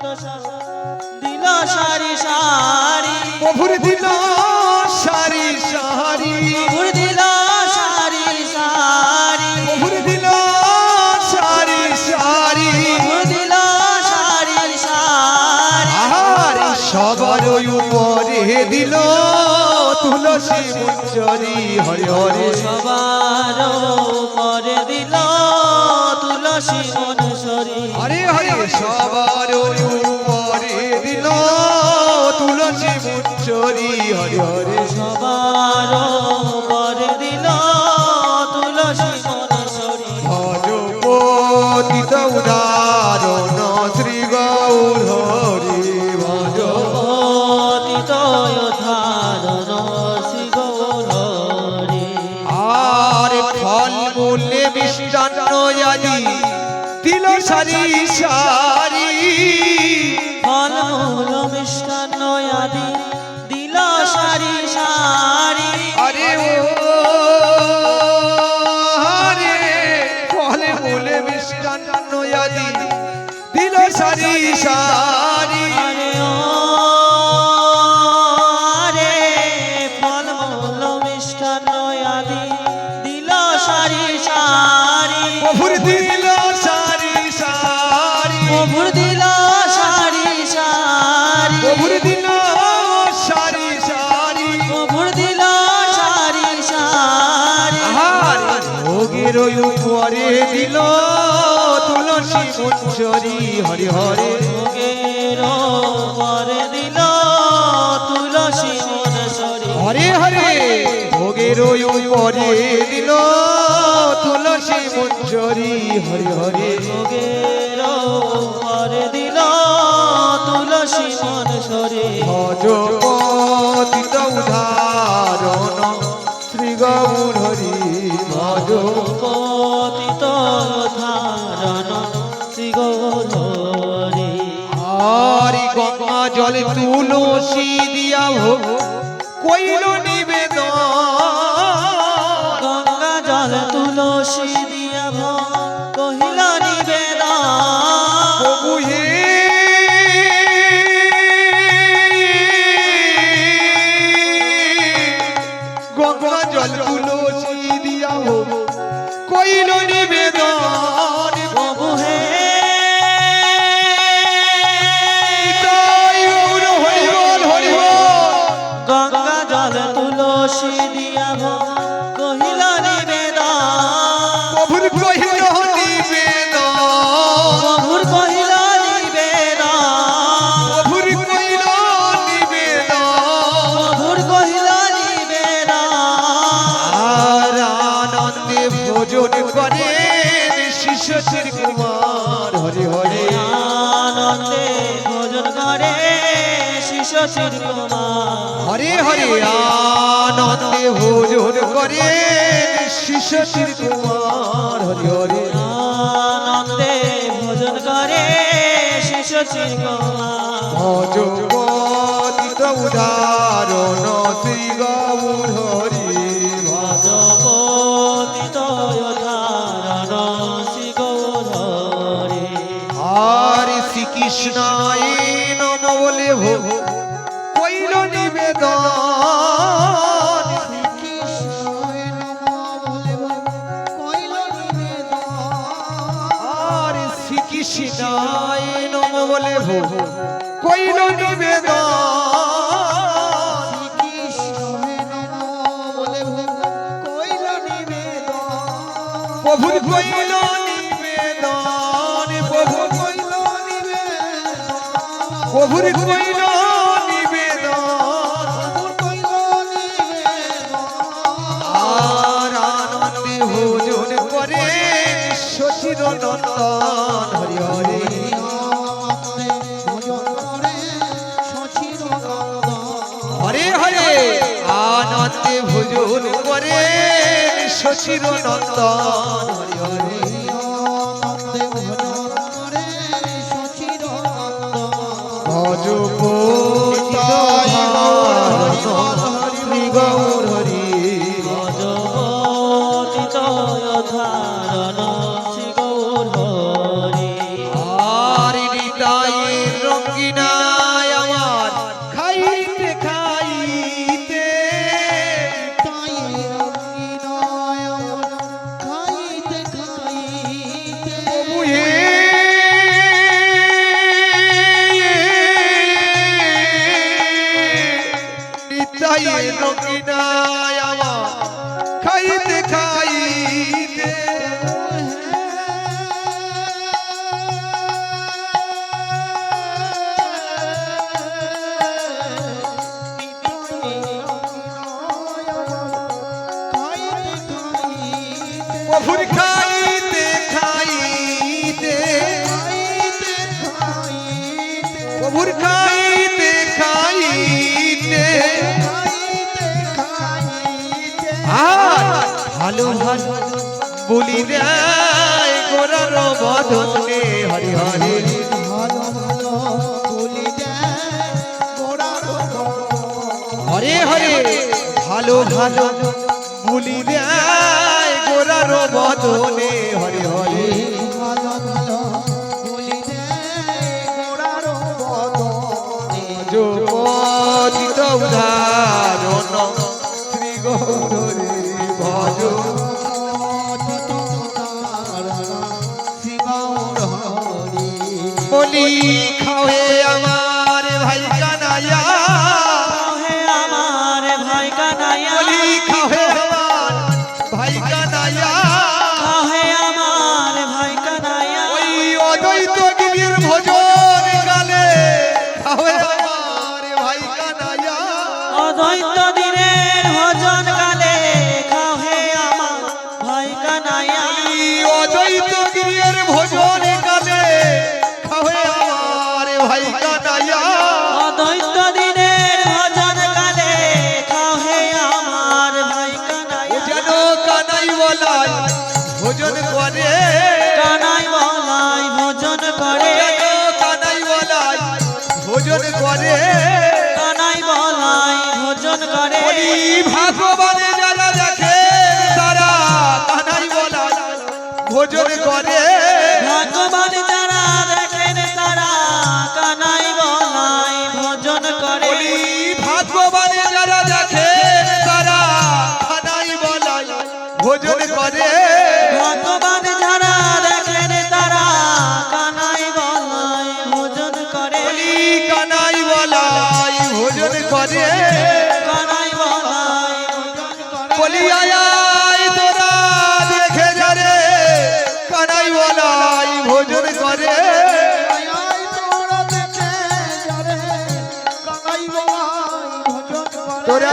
দিল সারি সারি প্রভুর দিল সারি সারি প্রভুর দিল সারি সারি প্রভুর দিল সারি সারি প্রভুর দিল সারি সারি আহারে সবার উপরে দিল তুলসী মঞ্জরি হরে হরে সবার উপরে দিল তুলসী মনসরি হরে হরে সবার উপরে দিল তুলসী মঞ্জরি হরে হরে সবার উপরে দিল তুলসী মনসরি ভজপতিত উদাহরণ শ্রী গৌর হরি ভজ পতিত ধারণ শ্রী গৌরী আর ফল মূল্যে মিষ্টান্ন আদি দিল সারি সারি ফল মূল মিষ্টান্ন আদি দিল সারি সারি আরে ও আরে ফল মূল্যে মিষ্টান্ন আদি দিল সারি সারি আরে ও রে ফল মূল মিষ্টান্ন আদি দিল সারি সারি প্রভুর দিল সারি সারি প্রভুর দিল সারি সারি প্রভুর দিল সারি সারি প্রভুর দিল সারি সারি আহার ভোগের উপরে দিল তুলসী মঞ্জরি হরে হরে ভোগের পরে দিল তুলসী মনসরি হরে হরে ভোগের উপরে দিল তুলসী মঞ্জরি হরে হরে ভোগের পরে দিল তুলসী মনসরি ভজপতিত উদাহরণ শ্রী গৌর হরি ভজ পতিত ধারণ শ্রী গৌরী হরি গঙ্গা জলে তুলসী দিয়া ভোগ কইল নিবেদন গঙ্গা জল তুলসী দিয়া কহিল নিবেদন প্রভু হে গঙ্গা জল তুলসী দিয়া ভোগ কইল নিবেদন প্রভু হে তাই গৌর হরি বল হরি বল গঙ্গা জল তুলসী দিয়া কহিল নিবেদন প্রভুর কহিল নিবেদন প্রভুর কহিল নিবেদন প্রভুর কহিল নিবেদন প্রভুর কহিল নিবেদন আর আনন্দে ভোজন করে শিষ্যের কুমার হরি হরে আনন্দে ভোজন করে শিষ্য কুমার হরে হরে আনন্দে ভোজন করে শিষ্যের কুমার হরি হরে আনন্দে ভোজন করে শিষ্য কুমার ভজপতিত উদাহরণ শ্রী গৌর হরি ভজ ভজপতিত ধারণ শ্রী গৌরী হরে শ্রীকৃষ্ণায় নম বলে ভোগ কইল নিবেদন হরে শ্রীকৃষ্ণায় নম বলে ভোগ কইল নিবেদন প্রভুর কইল নিবেদন প্রভুর কইল নিবেদন প্রভুর কইল নিবেদন আর আনন্দে ভোজন করে শশীর নন্দন হরি হরে হরে হরে আনন্দে ভোজন করে শশীর নন্দন হরি হরে ভজপতিত শ্রী গৌর হরি ভজপতিত ধারণ শ্রী গৌরী আর নিতাই প্রভুর খাইতে খাইতে প্রভুর খাইতে খাইতে আর ভালো ভালো বলি দেয় গোরার বদনে হরি হরি হরে হরে ভালো ভালো বলি দেয় গোরার বদনে হরি হরি যোগিত উদাহরণ শ্রী গৌরী ভজ বলি খাওয়ে আমার ভাই কানাইয়া হে আমার ভাই কানাইয়া বলি খাওয়ে আমার ভাই কানাইয়া হে আমার ভাই কানাইয়া ওই অদ্বৈত গিরির ভজন গানে খাওয়ে আমার ভাই কানাইয়া অদ্বৈত দিনের ভজন গালে খাও হে আমার ভাই কানাইয়া অদ্বৈত গিরির ভজন গানে খাওয়ে আমার ভাই কানাইয়া অদ্বৈত দিনের ভজন গালে খাও হে আমার ভাই কানাইয়া যেন কানাই বলাই ভোজন করে কানাই বলাই ভজন করে কানাই বলাই ভোজন করে কানাই বলাই ভজন করে বলি ভগবানে যারা দেখে তারা কানাই বলাই ভোজন করে ভগবান যারা দেখেন তারা কানাই বলাই ভজন করে বলি ভগবানে যারা দেখে তারা কানাই বলাই ভোজন করে ভগবান যারা দেখেন তারা কানাই বলাই ভজন করে বলি কানাই বলাই ভোজন করে কানাই বলাই ভজন করে বলি আয় তোরা দেখে যারে কানাই বলাই ভোজন করে তোরা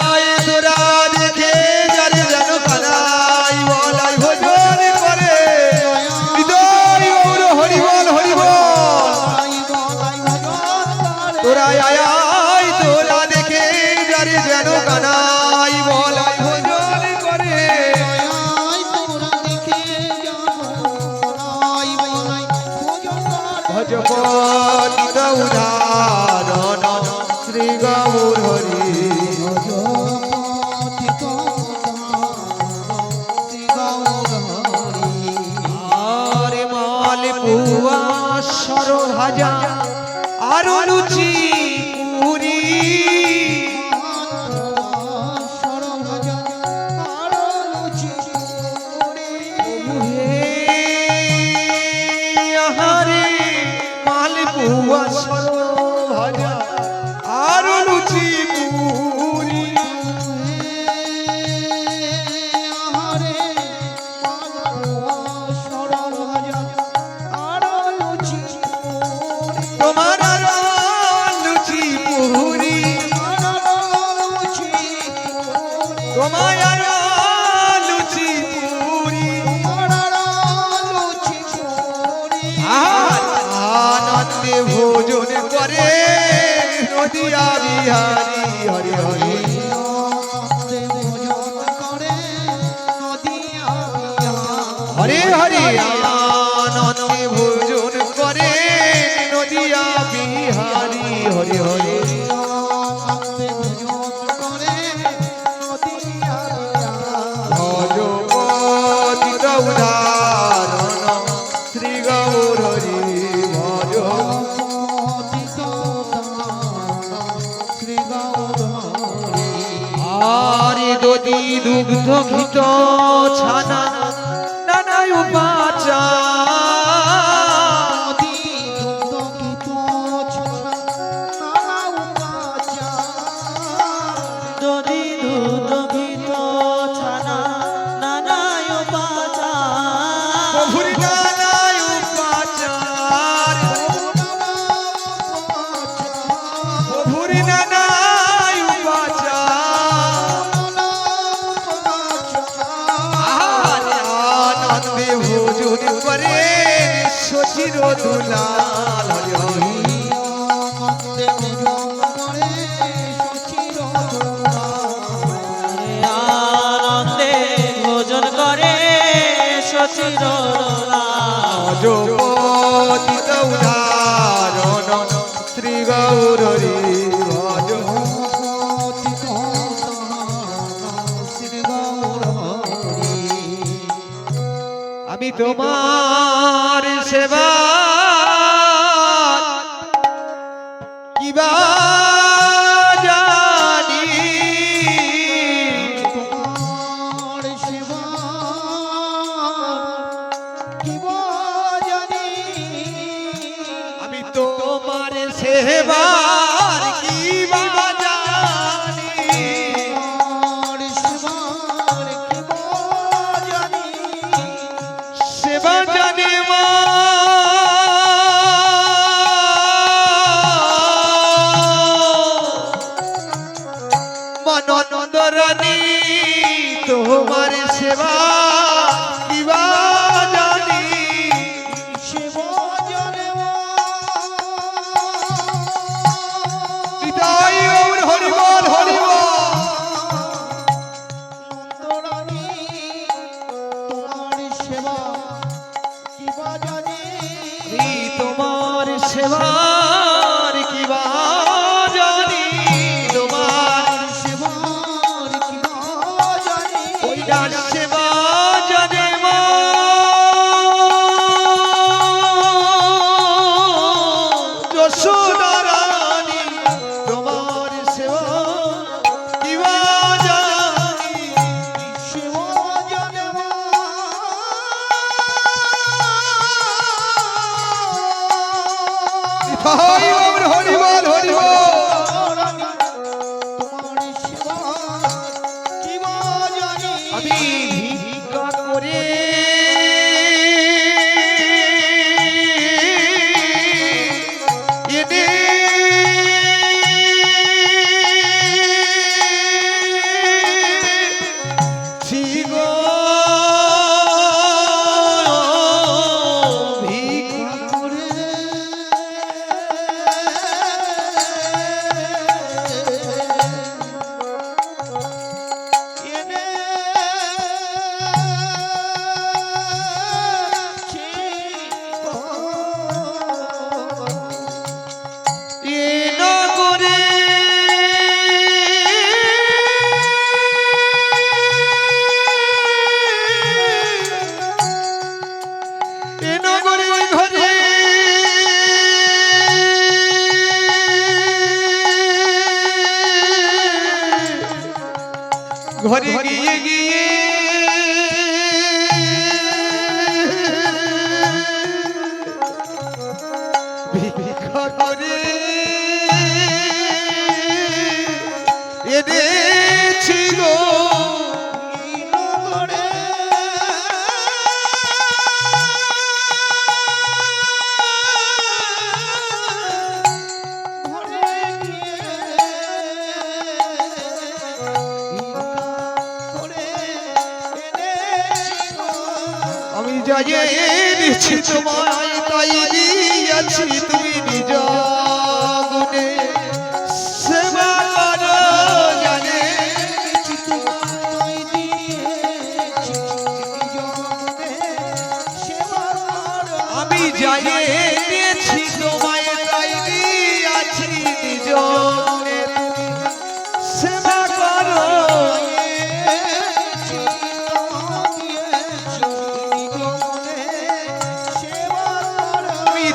আয় তোরা দেখে যারে যেন কানাই বলাই ভোজন করে হৃদয় গৌর হরি বল তোরা আয় তোরা দেখে যারে যেন কানাই বলাই ভোজন করে ভজপতিত উদাহরণ শ্রী গৌর হরি আরে মাল পুয়া সর ভাজা আর লুচি পুরি আহারে মাল পুয়া সর ভাজা আর লুচি পুরি তোমার লুচি পুরি তোমার লুচি পুরি আনন্দে ভোজন করে নদিয়া বিহারি হরি হরি হরে হরে আনন্দে ভোজন করে নদিয়া বিহারি হরে হরে ভজপতিত উদাহরণ শ্রী গৌর হরি ভজ আরে দধি দুগ্ধ ঘিত ছানা নানা উপাচার দধি দুধ ঘিত ছানা নানায় উপাচার প্রভুর নানা উপাচার প্রভুর নানা উপাচার আহার করেন শশীর দুলাল হরি হরি আনন্দে ভোজন করে শশীর পতিত উদাহরণ শ্রী গৌরী ভজ আমি তোমার সেবা কিবা জানি আমি তোমার সেবার কিবা জানি সেবা জানি মা মনন্দ রানী তোমার সেবা কিবা জানি নিতাই গৌর হরি বল হরি বল আমি তোমার সেবার কিবা জানি তোমার ওইটা সেবা জানে মা যশোদা রানী তোমার সেবা কিবা জানি নিতাই গৌর হরি বল হরি বল আমি ভিক্ষা করে এনেছি গো ভিক্ষা করে নগরে ঘরে ঘরে গিয়ে গিয়ে ভিক্ষা করে এনেছি গো আমি যাই এনেছি তোমায় তাই দিয়েছি তুমি নিজ গুণে সেবা করো জানে আমি যাই এনেছি তোমায় তাই দিয়েছি নিজ গুণে সেবা করো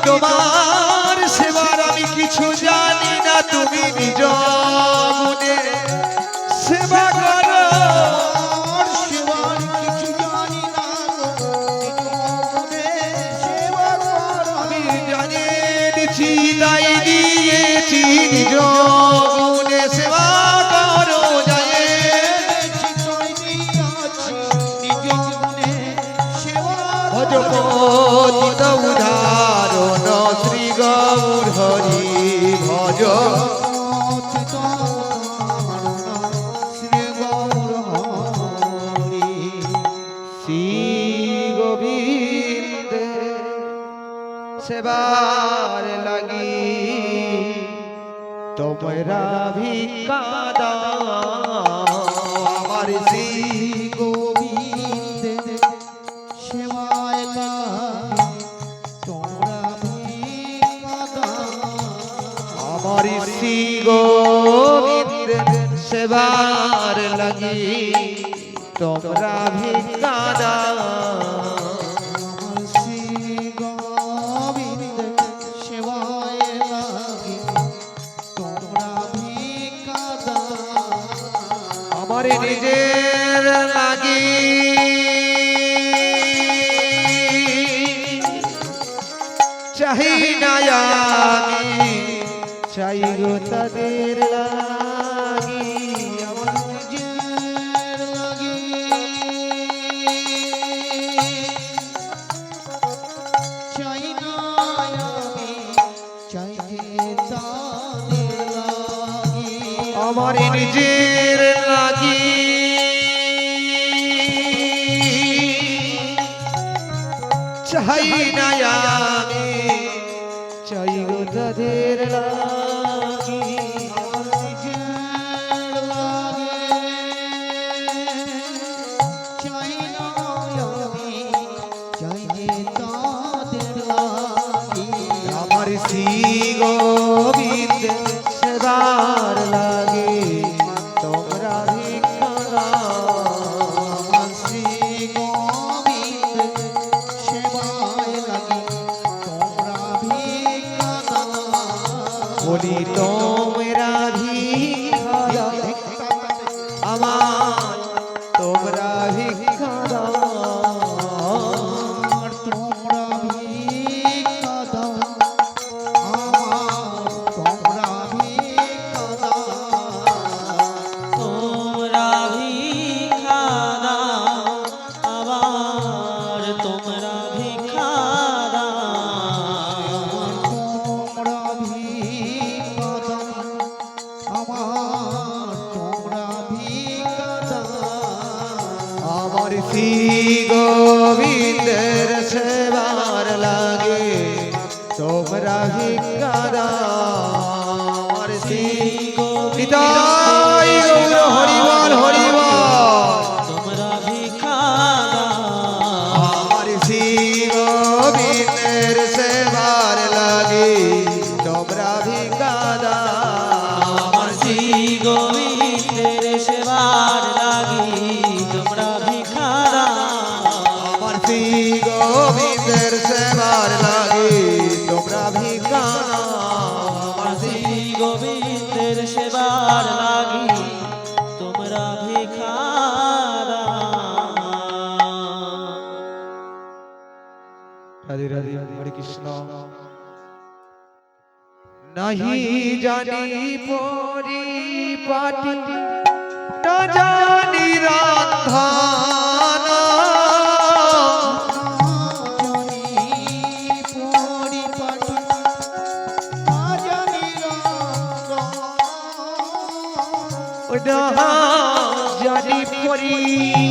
তোমার সেবার আমি কিছু জানি না তুমি নিজ গুণে সেবা করো আমি জানিয়েছি তাই দিয়েছি নিজ গুণে সেবা করো যায় ভজপতিত উদাহরণ শ্রী গৌর হরি ভজ শ্রী গোবিন্দ সেবার লাগি তোমরা ভিক্ষা দাও আমার শ্রী গোবিন্দে সেবায় লাগি তোমরা ভিক্ষা দাও আমার শ্রী গোবিন্দের সেবার লাগি তোমরা ভিক্ষা দাও আমার শ্রী গোবিন্দে সেবায় লাগি তোমরা ভিক্ষা দাও আমার নিজের লাগি চাহি না আমি চাই গো তাদের লাগি আমার নিজের লাগি চাই না আমি চাই যে তাদের লাগি আমার নিজের লাগি চাই না আমি চাই গো তাদের লাগি আমার নিজের লাগি চাই না আমি চাই যে তাদের লাগি আমার শ্রী গোবিন্দ সেবার লাগে তোমরা ভিক্ষা দাও আমার শ্রী গোবিন্দ সেবায় লাগি তোমরা ভিক্ষা দাও বলি তোমরা ভিক্ষা দাও আমার তোমরা ভিক্ষা দাও আমার তোমরা ভিক্ষা দাও আমার তোমরা ভিক্ষা দাও তোমরা ভিক্ষা দাও আবার তোমরা ভিক্ষা দাও তোমরা ভিক্ষা দাও আমার তোমরা ভিক্ষা দাও আমার শ্রী গোবিন্দের সেবার লাগে তোমরা ভিক্ষা দাও আমার শ্রী নিতাই গৌর হরিবল হরিবল তোমরা ভিক্ষা দাও আমার শ্রী গোবিন্দের সেবার লাগে তোমরা ভিক্ষা দাও আমার শ্রী গোবিন্দের সেবার লাগি তোমরা ভিক্ষা দাও আমার শ্রী গোবিন্দের সেবার লাগে তোমরা ভিক্ষা দাও আমার শ্রী গোবিন্দের সেবার লাগি তোমরা ভিক্ষা দাও রাধে রাধে হরে কৃষ্ণ নাহি জানি পরিপাটি না জানি রাধান জানি পরিপাটি না জানি রঙ্গ না জানি পরি